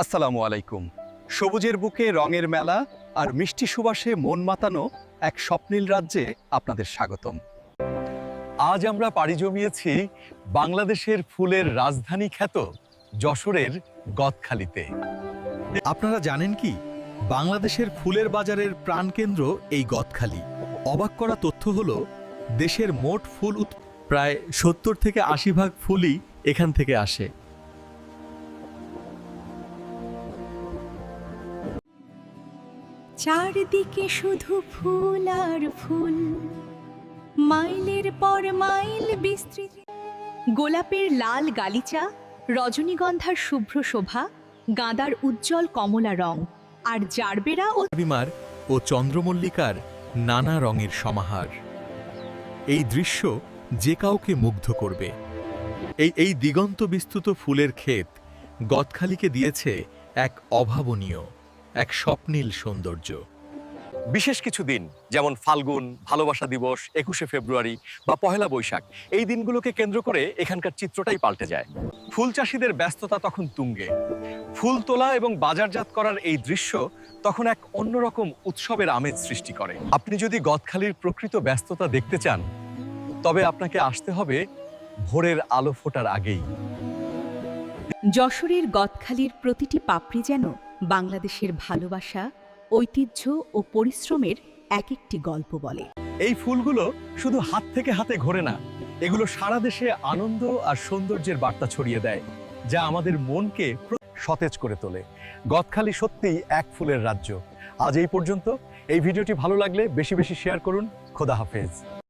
আসসালামু আলাইকুম। সবুজের বুকে রঙের মেলা আর মিষ্টি সুবাসে মন মাতানো এক স্বপ্নীল রাজ্যে আপনাদের স্বাগতম। আজ আমরা পাড়ি জমিয়েছি বাংলাদেশের ফুলের রাজধানী খ্যাত যশোরের গদখালিতে। আপনারা জানেন কি, বাংলাদেশের ফুলের বাজারের প্রাণকেন্দ্র এই গদখালি। অবাক করা তথ্য হলো, দেশের মোট ফুল প্রায় 70 থেকে 80% ফুলই এখান থেকে আসে। চারদিকে শুধু ফুল আর ফুল, মাইলের পর মাইল বিস্তৃত। গোলাপের লাল গালিচা, রজনীগন্ধার শুভ্র শোভা, গাঁদার উজ্জ্বল কমলা রং, আর জারবেরা ও বিমার ও চন্দ্রমল্লিকার নানা রঙের সমাহার। এই দৃশ্য যে কাউকে মুগ্ধ করবে। এই দিগন্ত বিস্তৃত ফুলের ক্ষেত গদখালিকে দিয়েছে এক অভাবনীয়, এক স্বপ্নীল সৌন্দর্য। বিশেষ কিছু দিন যেমন ফাল্গুন, ভালোবাসা দিবস, 21শে ফেব্রুয়ারি বা পহেলা বৈশাখ, এই দিনগুলোকে কেন্দ্র করে এখানকার চিত্রটাই পাল্টে যায়। ফুল চাষিদের ব্যস্ততা তখন তুঙ্গে। ফুল তোলা এবং বাজারজাত করার এই দৃশ্য তখন এক অন্যরকম উৎসবের আমেজ সৃষ্টি করে। আপনি যদি গদখালির প্রকৃত ব্যস্ততা দেখতে চান, তবে আপনাকে আসতে হবে ভোরের আলো ফোটার আগেই। যশোরের গদখালির প্রতিটি পাপড়ি যেন বাংলাদেশের ভালোবাসা, ঐতিহ্য ও পরিশ্রমের এক একটি গল্প বলে। এই ফুলগুলো শুধু হাত থেকে হাতে ঘোরে না, এগুলো সারা দেশে আনন্দ আর সৌন্দর্যের বার্তা ছড়িয়ে দেয়, যা আমাদের মনকে সতেজ করে তোলে। গদখালি সত্যিই এক ফুলের রাজ্য। আজ এই পর্যন্ত। এই ভিডিওটি ভালো লাগলে বেশি বেশি শেয়ার করুন। খোদা হাফেজ।